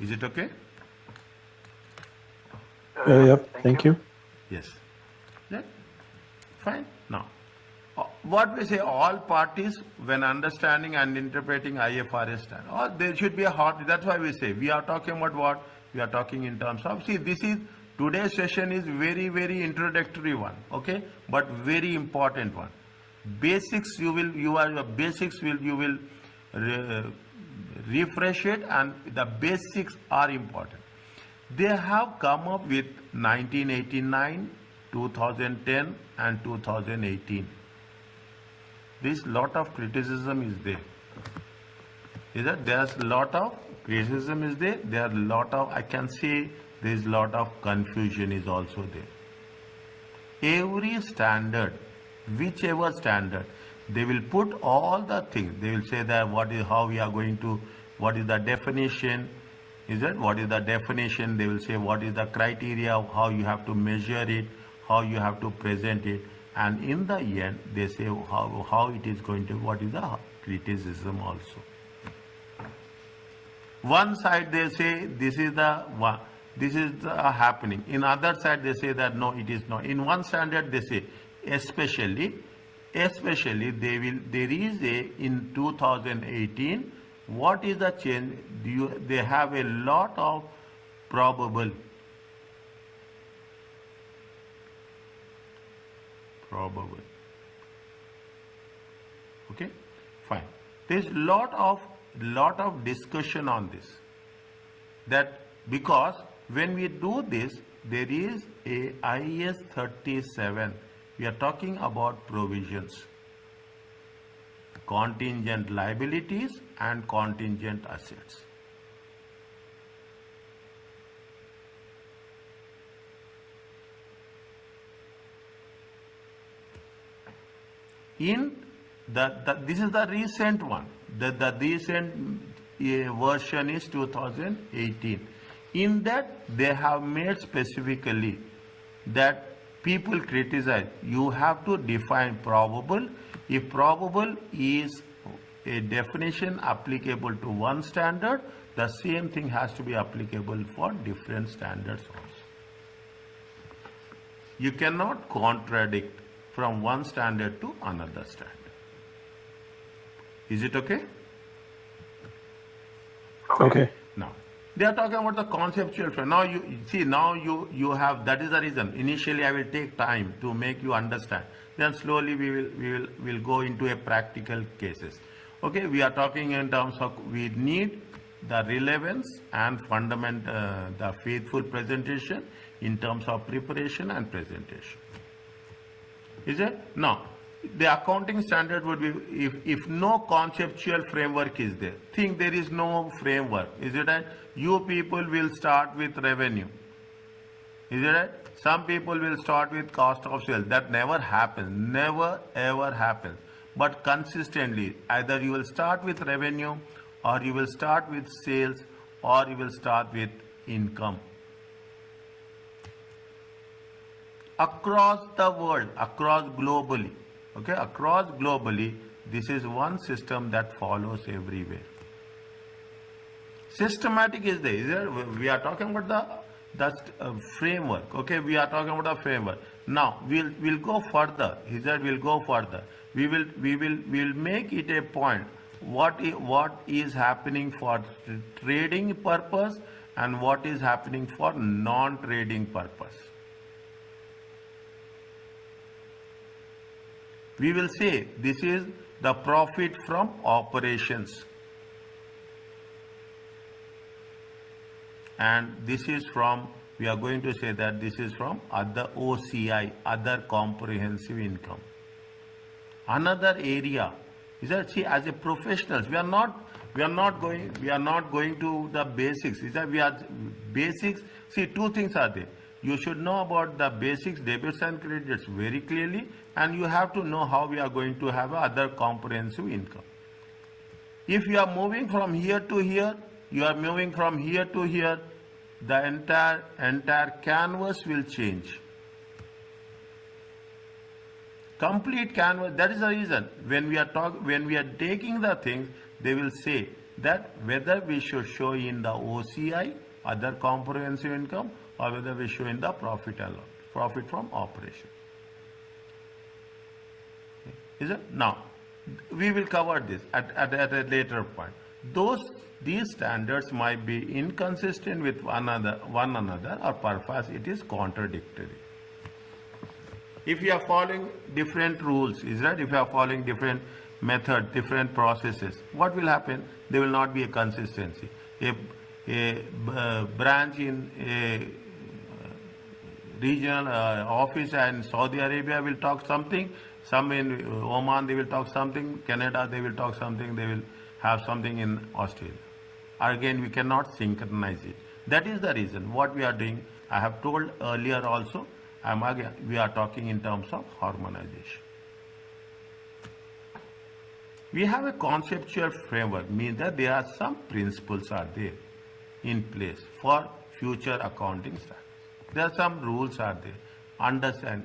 Is it okay? Yep, thank you. Yes. Yeah. Fine. Now, what we say, all parties when understanding and interpreting IFRS standard, or there should be a hard, that's why we say, we are talking about what? We are talking in terms of, see, this is, today's session is very, very introductory one, okay, but very important one. Basics, you will refresh it, and the basics are important. They have come up with 1989, 2010 and 2018. This lot of criticism is there. Is that there's a lot of criticism is there. There are a lot of, I can say there is a lot of confusion is also there. Every standard, whichever standard, they will put all the things. They will say that what is, how we are going to, what is the definition, is it, what is the definition, they will say what is the criteria of how you have to measure it, how you have to present it, and in the end they say how it is going to, what is the criticism also. One side they say this is the one, this is the happening. In other side they say that no, it is not. In one standard they say especially they will, there is a, in 2018, what is the change? They have a lot of probable. Okay, fine. There is lot of discussion on this. That because when we do this, there is a IAS 37. We are talking about provisions, contingent liabilities and contingent assets. In this is the recent one. The recent version is 2018. In that they have made specifically that people criticize, you have to define probable. If probable is a definition applicable to one standard, the same thing has to be applicable for different standards also. You cannot contradict from one standard to another standard. Is it okay? Okay. Now, they are talking about the conceptual frame. Now you see, now you have, that is the reason. Initially I will take time to make you understand. Then slowly we will go into a practical cases. Okay, we are talking in terms of, we need the relevance and the faithful presentation in terms of preparation and presentation. Is it? Now, the accounting standard would be, if no conceptual framework is there, think there is no framework, is it right? You people will start with revenue, is it right? Some people will start with cost of sales. That never happens, never ever happens. But consistently, either you will start with revenue, or you will start with sales, or you will start with income. Across the world, across globally, okay, across globally, this is one system that follows everywhere. Systematic is there. We are talking about the framework. Okay, we are talking about the framework. Now we'll go further. He said we'll go further. We'll make it a point. What is happening for trading purpose and what is happening for non-trading purpose. We will say this is the profit from operations, and this is from, we are going to say that this is from other OCI, other comprehensive income. Another area is that, see, as a professionals, we are not going to the basics. Is that we are basics? See, two things are there. You should know about the basics, debits and credits very clearly, and you have to know how we are going to have other comprehensive income. If you are moving from here to here, you are moving from here to here, the entire canvas will change. Complete canvas. That is the reason when we are taking the things, they will say that whether we should show in the OCI, other comprehensive income, or whether we show in the profit alone, profit from operation. Is it? Now, we will cover this at a later point. These standards might be inconsistent with one another, or perhaps it is contradictory. If you are following different rules, is right? If you are following different methods, different processes, what will happen? There will not be a consistency. A branch in a regional office and Saudi Arabia will talk something, some in Oman they will talk something, Canada they will talk something, they will have something in Australia. Again, we cannot synchronize it. That is the reason what we are doing. I have told earlier also, we are talking in terms of harmonization. We have a conceptual framework, means that there are some principles are there in place for future accounting standards. There are some rules are there. Understand,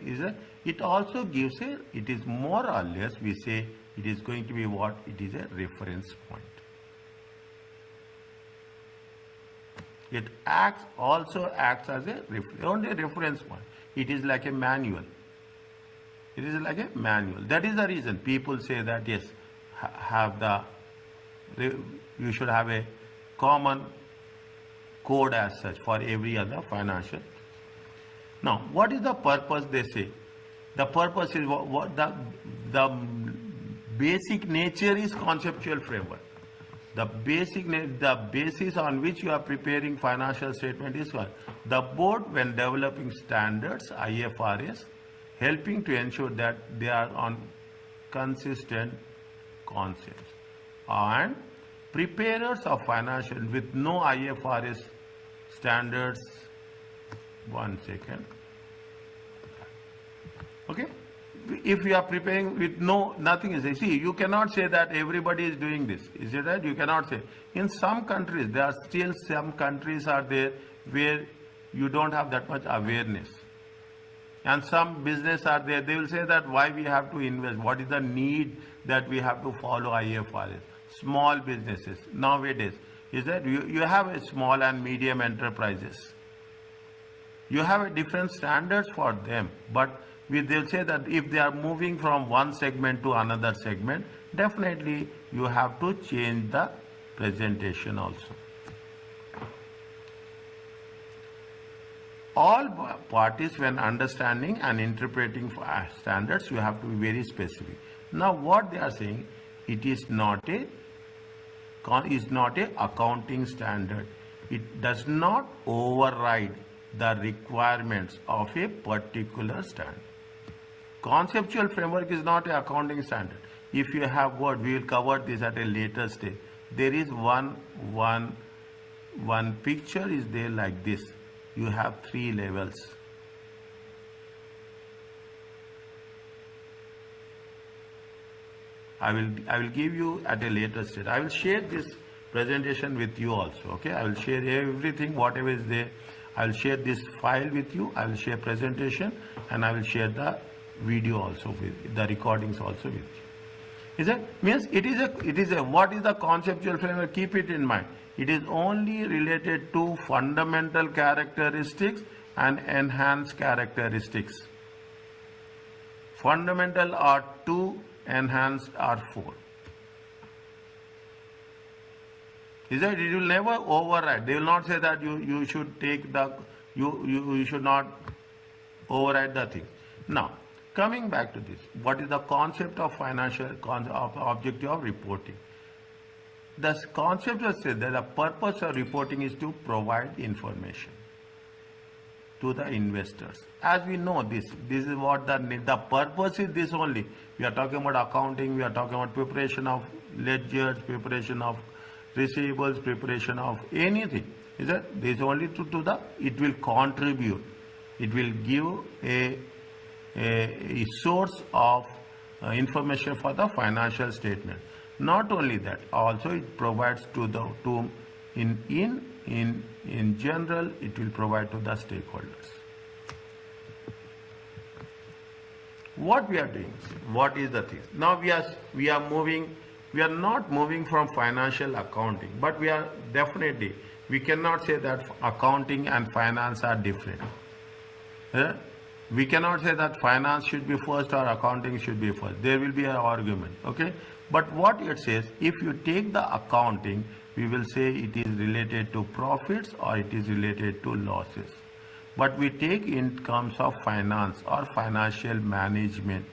it also gives it is more or less, we say it is going to be what? It is a reference point. It also acts as only a reference point. It is like a manual. It is like a manual. That is the reason people say that yes, you should have a common code as such for every other financial. Now, what is the purpose they say? The purpose is what the basic nature is conceptual framework. The basis on which you are preparing financial statement is what? The board, when developing standards, IFRS, helping to ensure that they are on consistent concepts. And preparers of financial with no IFRS standards, one second. Okay? If you are preparing with nothing is there. See, you cannot say that everybody is doing this. Is it right? You cannot say. In some countries, there are still some countries are there where you don't have that much awareness. And some business are there. They will say that why we have to invest. What is the need that we have to follow IFRS? Small businesses nowadays is that you have a small and medium enterprises. You have a different standards for them, but they'll say that if they are moving from one segment to another segment, definitely you have to change the presentation also. All parties, when understanding and interpreting standards, you have to be very specific. Now, what they are saying, it is not a accounting standard. It does not override the requirements of a particular standard. Conceptual framework is not an accounting standard. If you have what, we will cover this at a later stage. There is one picture is there like this. You have 3 levels. I will give you at a later stage. I will share this presentation with you also. Okay, I will share everything, whatever is there. I will share this file with you. I will share presentation, and I will share the video also with you, the recordings also with you. Is it? Means it is a what is the conceptual framework? Keep it in mind. It is only related to fundamental characteristics and enhanced characteristics. Fundamental are 2, enhanced are 4. Is that it will never override. They will not say that you should take you should not override the thing. Now, coming back to this, what is the concept of objective of reporting? The concept is that the purpose of reporting is to provide information to the investors. As we know this is what the purpose is this only. We are talking about accounting, we are talking about preparation of ledgers, preparation of receivables, preparation of anything. Is that this only it will contribute. It will give a source of information for the financial statement. Not only that, also it provides in general, it will provide to the stakeholders. What we are doing? What is the thing? Now we are moving. We are not moving from financial accounting, but we cannot say that accounting and finance are different. We cannot say that finance should be first or accounting should be first. There will be an argument, okay? But what it says, if you take the accounting, we will say it is related to profits or it is related to losses. But we take in terms of finance or financial management,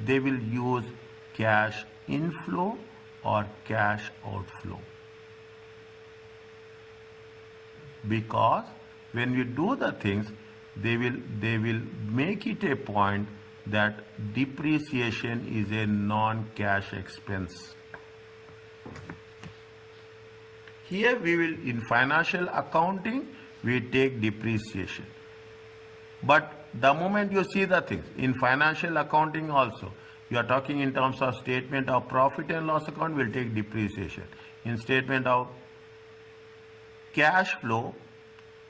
they will use cash inflow or cash outflow. Because when we do the things, they will make it a point that depreciation is a non-cash expense. Here we will, in financial accounting, we take depreciation. But the moment you see the things, in financial accounting also, you are talking in terms of statement of profit and loss account, will take depreciation. In statement of cash flow,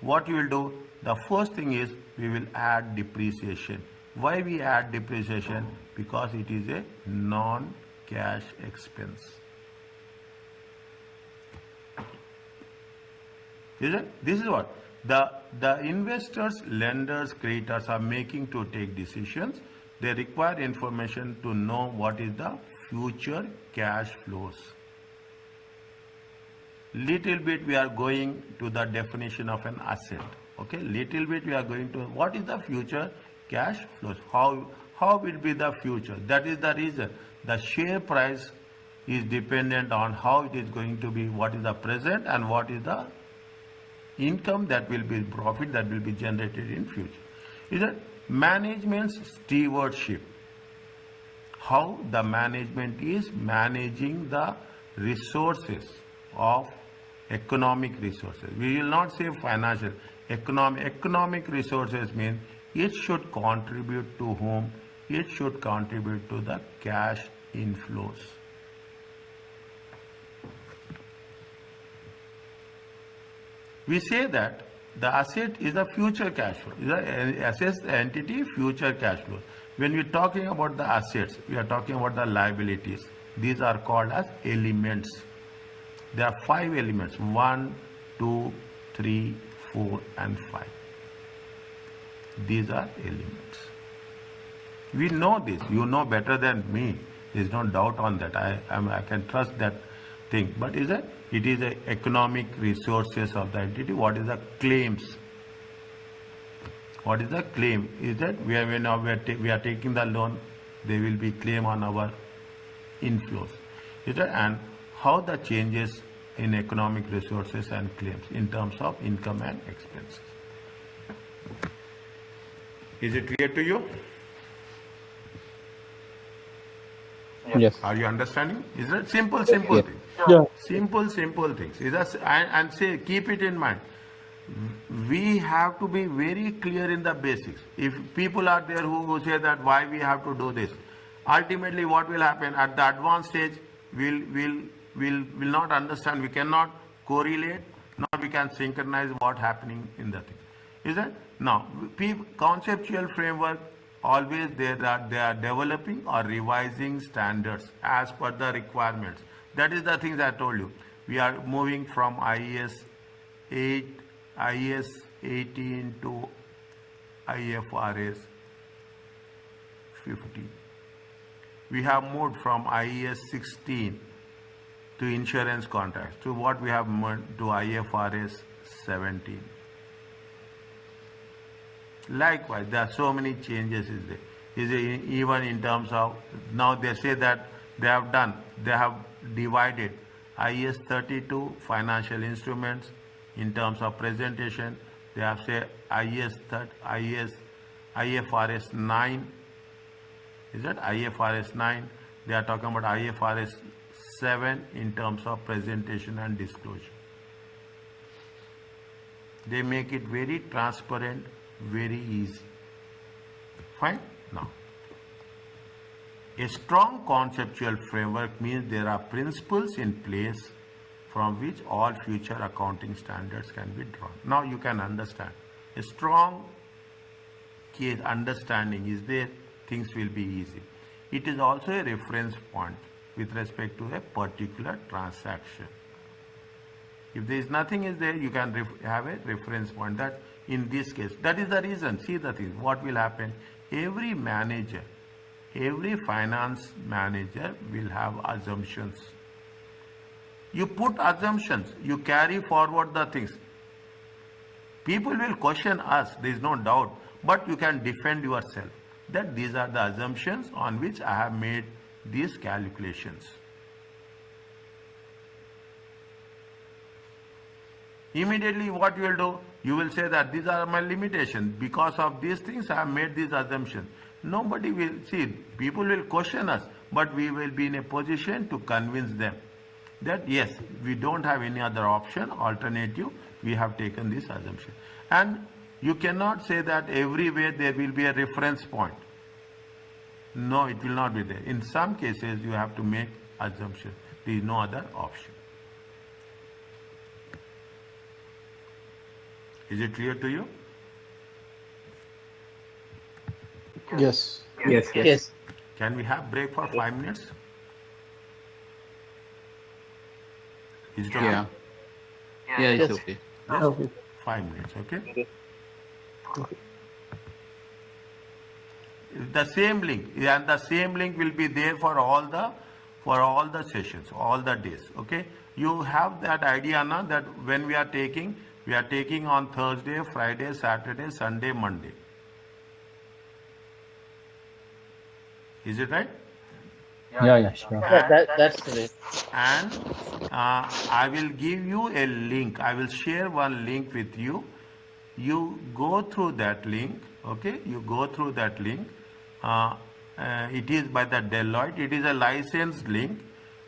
what you will do, the first thing is we will add depreciation. Why we add depreciation? Because it is a non-cash expense. Is it? This is what the investors, lenders, creditors are making to take decisions. They require information to know what is the future cash flows. Little bit we are going to the definition of an asset. Okay, little bit we are going to what is the future cash flows. How will be the future? That is the reason the share price is dependent on how it is going to be, what is the present and what is the income that will be profit that will be generated in future. Is it management's stewardship? How the management is managing the resources of economic resources. We will not say financial. Economic resources means it should contribute to whom? It should contribute to the cash inflows. We say that the asset is a future cash flow. Is an asset entity, future cash flow. When we are talking about the assets, we are talking about the liabilities. These are called as elements. There are 5 elements: 1, 2, 3, 4, and 5. These are elements. We know this. You know better than me. There is no doubt on that. I can trust that thing. But is it? It is the economic resources of the entity. What is the claims? What is the claim? Is that we are taking the loan, there will be claim on our inflows. Is that? And how the changes in economic resources and claims in terms of income and expenses. Is it clear to you? Yes. Are you understanding? Is it simple Yeah. thing? Yeah. Simple things. Is that, and say, keep it in mind. We have to be very clear in the basics. If people are there who say that why we have to do this, ultimately what will happen at the advanced stage, will not understand. We cannot correlate, nor we can synchronize what happening in the thing. Is it? Now, conceptual framework, always they are developing or revising standards as per the requirements. That is the things I told you. We are moving from IAS 18 to IFRS 15. We have moved from IAS 16 to insurance contracts to what we have moved to IFRS 17. Likewise, there are so many changes even in terms of, now they say that they have divided IAS 32 financial instruments in terms of presentation. They have said IFRS 9. Is that IFRS 9? They are talking about IFRS 7 in terms of presentation and disclosure. They make it very transparent, very easy. Fine? Now, a strong conceptual framework means there are principles in place from which all future accounting standards can be drawn. Now you can understand. A strong case understanding is there, things will be easy. It is also a reference point with respect to a particular transaction. If there is nothing is there, you can have a reference point that in this case, that is the reason. See the thing, what will happen every manager, every finance manager will have assumptions. You put assumptions, you carry forward the things. People will question us, there is no doubt, but you can defend yourself that these are the assumptions on which I have made these calculations. Immediately what you will do, you will say that these are my limitations. Because of these things I have made these assumptions. Nobody will see, people will question us, but we will be in a position to convince them that yes, we don't have any other option, alternative, we have taken this assumption. And you cannot say that everywhere there will be a reference point. No, it will not be there. In some cases you have to make assumption. There is no other option. Is it clear to you? Yes. Yes. Can we have break for 5 minutes? Is it okay? Yeah. Yeah, it's okay. Just Okay. 5 minutes, okay? The same link, and the same link will be there for all the sessions, all the days, okay? You have that idea now that when we are taking on Thursday, Friday, Saturday, Sunday, Monday. Is it right? Yeah, sure. That's correct. And I will give you a link. I will share one link with you. You go through that link, okay? You go through that link. It is by the Deloitte. It is a licensed link.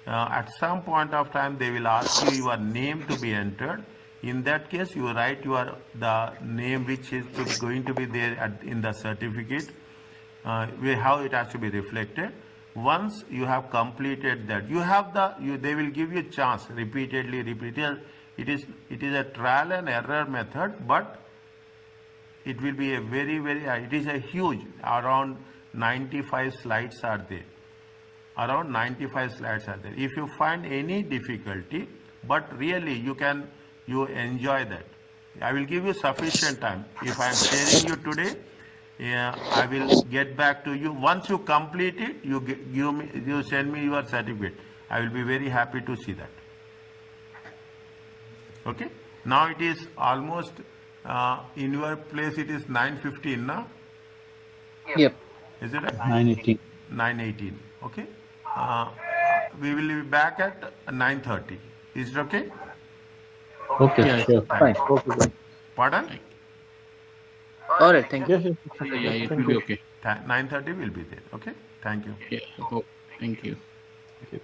At some point of time, they will ask you your name to be entered. In that case, you write the name which is going to be there in the certificate. How it has to be reflected. Once you have completed that, they will give you a chance repeatedly. It is a trial and error method, but it will be a very, it is a huge, around 95 slides are there. Around 95 slides are there. If you find any difficulty, but really you enjoy that. I will give you sufficient time. If I am sharing you today, I will get back to you. Once you complete it, you send me your certificate. I will be very happy to see that. Okay? Now it is almost, in your place it is 9:15 now? Yep. Is it right? 9:18. 9:18. Okay? We will be back at 9:30. Is it okay? Okay, Yeah, sure. Fine. Okay. Pardon? All right, thank you. Yes. Yeah, it Thank will be you. okay. 9:30 will be there. Okay? Thank you. Yeah. Oh, thank you. Thank you.